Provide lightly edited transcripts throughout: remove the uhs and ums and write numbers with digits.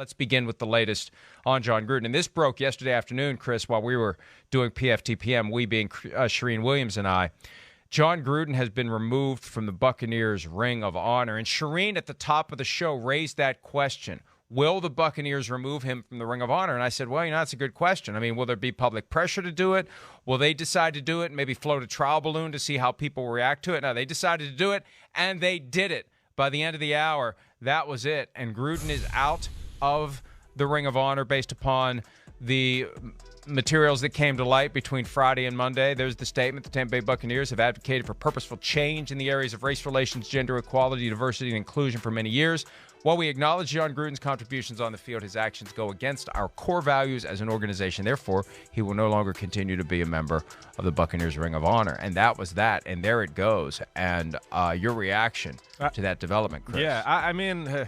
Let's begin with the latest on Jon Gruden. And this broke yesterday afternoon, Chris, while we were doing PFTPM, we being Shireen Williams and I. Jon Gruden has been removed from the Buccaneers' Ring of Honor. And Shireen, at the top of the show, raised that question. Will the Buccaneers remove him from the Ring of Honor? And I said, well, that's a good question. I mean, will there be public pressure to do it? Will they decide to do it and maybe float a trial balloon to see how people react to it? No, they decided to do it, and they did it. By the end of the hour, that was it. And Gruden is out of the Ring of Honor based upon the materials that came to light between Friday and Monday. There's the statement. The Tampa Bay Buccaneers have advocated for purposeful change in the areas of race relations, gender equality, diversity, and inclusion for many years. While we acknowledge Jon Gruden's contributions on the field, his actions go against our core values as an organization. Therefore, he will no longer continue to be a member of the Buccaneers Ring of Honor. And that was that. And there it goes. And your reaction to that development, Chris? Yeah, I mean,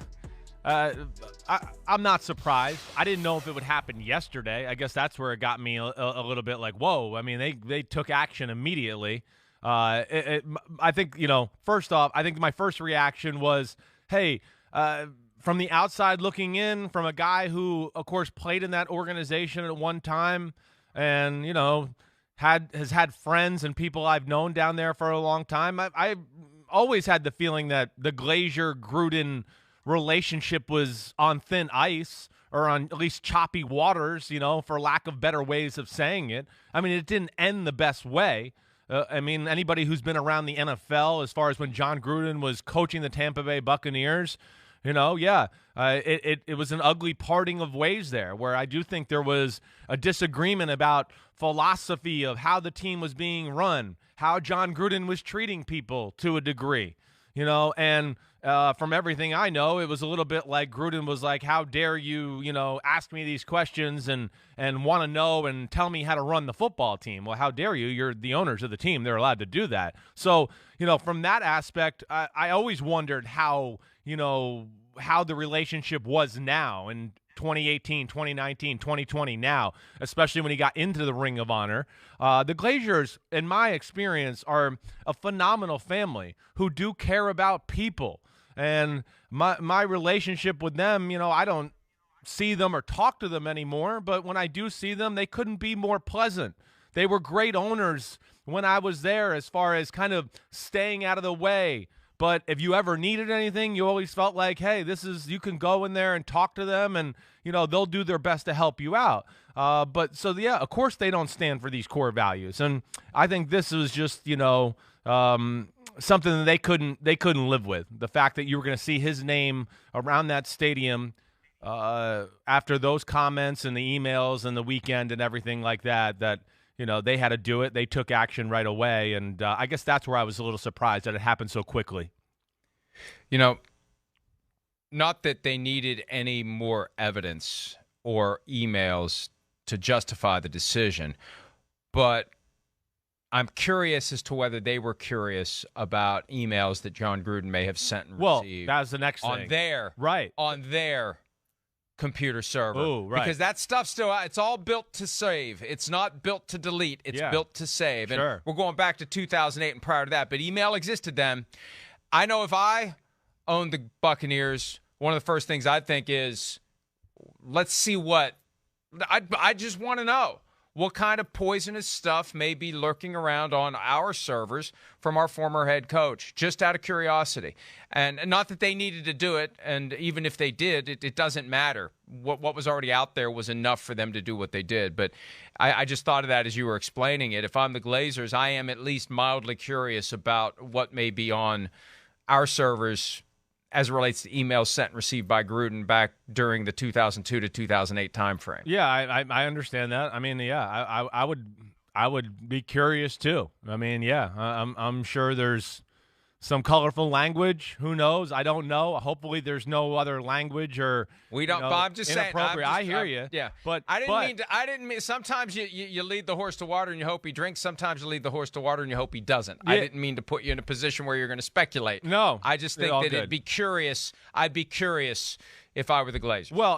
I'm not surprised. I didn't know if it would happen yesterday. I guess that's where it got me a little bit like, whoa. I mean, they took action immediately. I think, first off, I think my first reaction was, hey, from the outside looking in, from a guy who, of course, played in that organization at one time and, has had friends and people I've known down there for a long time, I always had the feeling that the Glazier-Gruden relationship was on thin ice or on at least choppy waters, for lack of better ways of saying it. I mean, it didn't end the best way. Anybody who's been around the NFL as far as when Jon Gruden was coaching the Tampa Bay Buccaneers, it was an ugly parting of ways there where I do think there was a disagreement about philosophy of how the team was being run, how Jon Gruden was treating people to a degree, and from everything I know, it was a little bit like Gruden was like, how dare you, ask me these questions and want to know and tell me how to run the football team. Well, how dare you? You're the owners of the team. They're allowed to do that. So, from that aspect, I always wondered how the relationship was now in 2018, 2019, 2020 now, especially when he got into the Ring of Honor. The Glaziers, in my experience, are a phenomenal family who do care about people. And my relationship with them, I don't see them or talk to them anymore, but when I do see them, they couldn't be more pleasant. They were great owners when I was there as far as kind of staying out of the way. But if you ever needed anything, you always felt like, hey, you can go in there and talk to them and, they'll do their best to help you out. Of course they don't stand for these core values. And I think this was just, something that they couldn't live with. The fact that you were going to see his name around that stadium after those comments and the emails and the weekend and everything like that they had to do it. They took action right away. And I guess that's where I was a little surprised that it happened so quickly. Not that they needed any more evidence or emails to justify the decision, but I'm curious as to whether they were curious about emails that Jon Gruden may have sent and received. Well, that's the next thing. On their computer server. Ooh, right. Because that stuff's still out. It's all built to save. It's not built to delete. It's built to save. Sure. And we're going back to 2008 and prior to that. But email existed then. I know if I owned the Buccaneers, one of the first things I'd think is, let's see what – I just want to know what kind of poisonous stuff may be lurking around on our servers from our former head coach, just out of curiosity. And not that they needed to do it, and even if they did, it doesn't matter. What was already out there was enough for them to do what they did. But I just thought of that as you were explaining it. If I'm the Glazers, I am at least mildly curious about what may be on our servers as it relates to emails sent and received by Gruden back during the 2002 to 2008 timeframe. Yeah, I understand that. I mean, I would be curious too. I mean, I'm sure there's some colorful language. Who knows? I don't know. Hopefully, there's no other language or we don't. I'm just saying. I hear you. Yeah, but I didn't mean. Sometimes you lead the horse to water and you hope he drinks. Sometimes you lead the horse to water and you hope he doesn't. Yeah. I didn't mean to put you in a position where you're going to speculate. No, I just think that it'd be curious. I'd be curious if I were the Glazers. Well,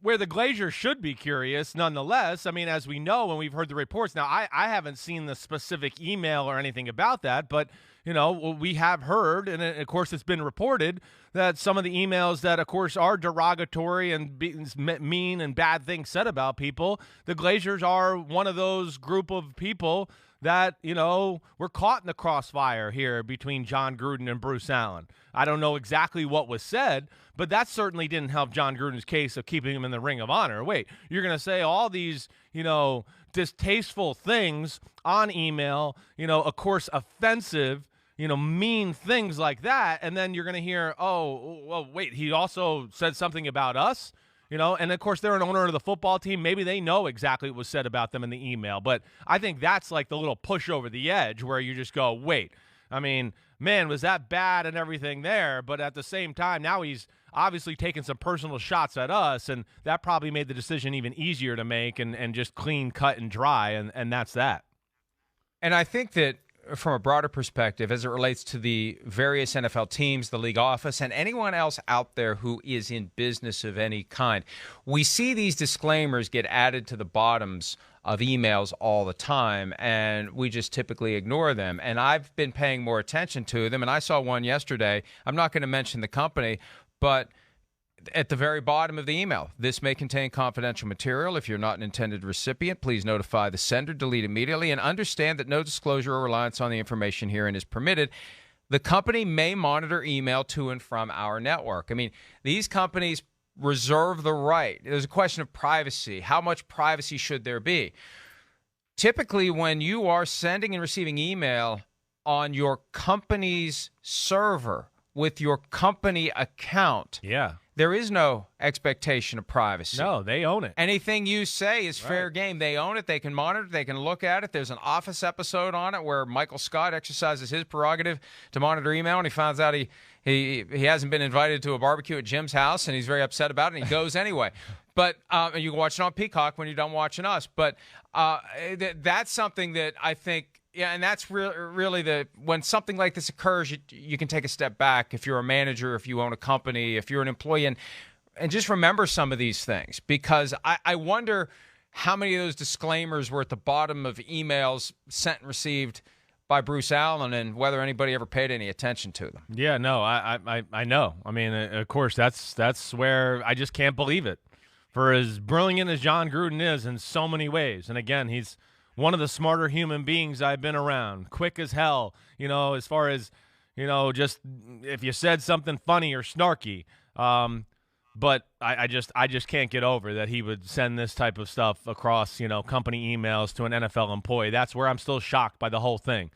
where the Glazers should be curious, nonetheless. I mean, as we know, and we've heard the reports. Now, I haven't seen the specific email or anything about that, but we have heard, and of course, it's been reported that some of the emails that, of course, are derogatory and mean and bad things said about people, the Glazers are one of those group of people that, were caught in the crossfire here between Jon Gruden and Bruce Allen. I don't know exactly what was said, but that certainly didn't help Jon Gruden's case of keeping him in the Ring of Honor. Wait, you're going to say all these, distasteful things on email, of course, offensive, mean things like that, and then you're going to hear, oh, well, wait, he also said something about us? And of course, they're an owner of the football team. Maybe they know exactly what was said about them in the email. But I think that's like the little push over the edge where you just go, wait, I mean, man, was that bad and everything there? But at the same time, now he's obviously taking some personal shots at us, and that probably made the decision even easier to make and just clean, cut, and dry, and that's that. And I think that from a broader perspective, as it relates to the various NFL teams, the league office, and anyone else out there who is in business of any kind, we see these disclaimers get added to the bottoms of emails all the time, and we just typically ignore them. And I've been paying more attention to them, and I saw one yesterday. I'm not going to mention the company, but at the very bottom of the email, this may contain confidential material. If you're not an intended recipient, please notify the sender, delete immediately, and understand that no disclosure or reliance on the information herein is permitted. The company may monitor email to and from our network. I mean, these companies reserve the right. There's a question of privacy. How much privacy should there be? Typically, when you are sending and receiving email on your company's server with your company account, there is no expectation of privacy. No, they own it. Anything you say is fair game. They own it. They can monitor it. They can look at it. There's an Office episode on it where Michael Scott exercises his prerogative to monitor email, and he finds out he hasn't been invited to a barbecue at Jim's house, and he's very upset about it, and he goes anyway. But you can watch it on Peacock when you're done watching us. But that's something that I think, and that's really when something like this occurs, you can take a step back if you're a manager, if you own a company, if you're an employee, and just remember some of these things, because I wonder how many of those disclaimers were at the bottom of emails sent and received by Bruce Allen, and whether anybody ever paid any attention to them. Yeah, no, I know. I mean, of course, that's where I just can't believe it. For as brilliant as Jon Gruden is in so many ways, and again, he's one of the smarter human beings I've been around, quick as hell, as far as, just if you said something funny or snarky. But I just can't get over that he would send this type of stuff across, company emails to an NFL employee. That's where I'm still shocked by the whole thing.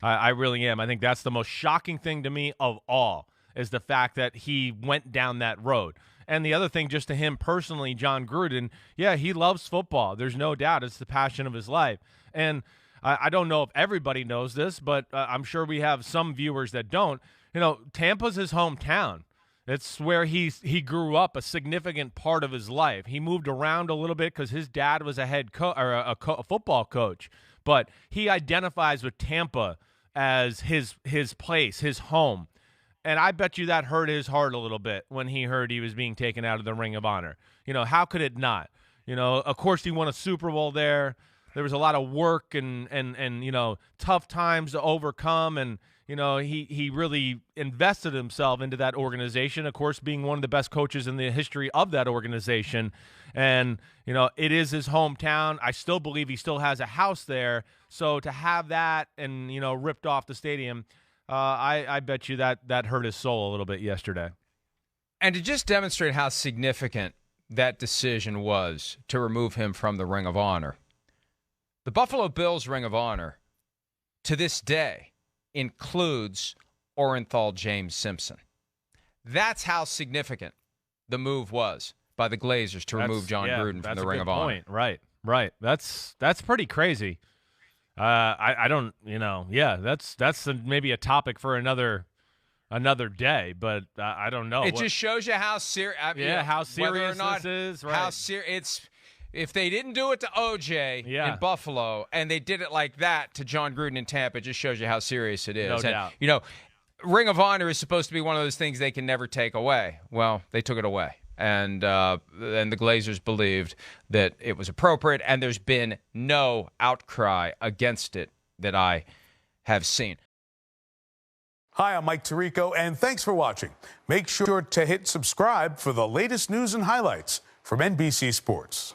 I really am. I think that's the most shocking thing to me of all, is the fact that he went down that road. And the other thing, just to him personally, Jon Gruden, yeah, he loves football. There's no doubt. It's the passion of his life. And I don't know if everybody knows this, but I'm sure we have some viewers that don't. Tampa's his hometown. It's where he grew up, a significant part of his life. He moved around a little bit because his dad was a head coach or a football coach, but he identifies with Tampa as his place, his home. And I bet you that hurt his heart a little bit when he heard he was being taken out of the Ring of Honor. How could it not? Of course he won a Super Bowl there. There was a lot of work and tough times to overcome, and he really invested himself into that organization, of course, being one of the best coaches in the history of that organization. And, it is his hometown. I still believe he still has a house there. So to have that and, ripped off the stadium, I bet you that hurt his soul a little bit yesterday. And to just demonstrate how significant that decision was to remove him from the Ring of Honor, the Buffalo Bills Ring of Honor to this day includes Orenthal James Simpson. That's how significant the move was by the Glazers to remove Jon Gruden from the Ring of Honor. Right. That's pretty crazy. I don't, that's maybe a topic for another day, but I don't know. It just shows you how serious. How serious this is. Right. How serious if they didn't do it to OJ in Buffalo and they did it like that to Jon Gruden in Tampa, it just shows you how serious it is. No doubt. Ring of Honor is supposed to be one of those things they can never take away. Well, they took it away. And the Glazers believed that it was appropriate, and there's been no outcry against it that I have seen. Hi, I'm Mike Tirico, and thanks for watching. Make sure to hit subscribe for the latest news and highlights from NBC Sports.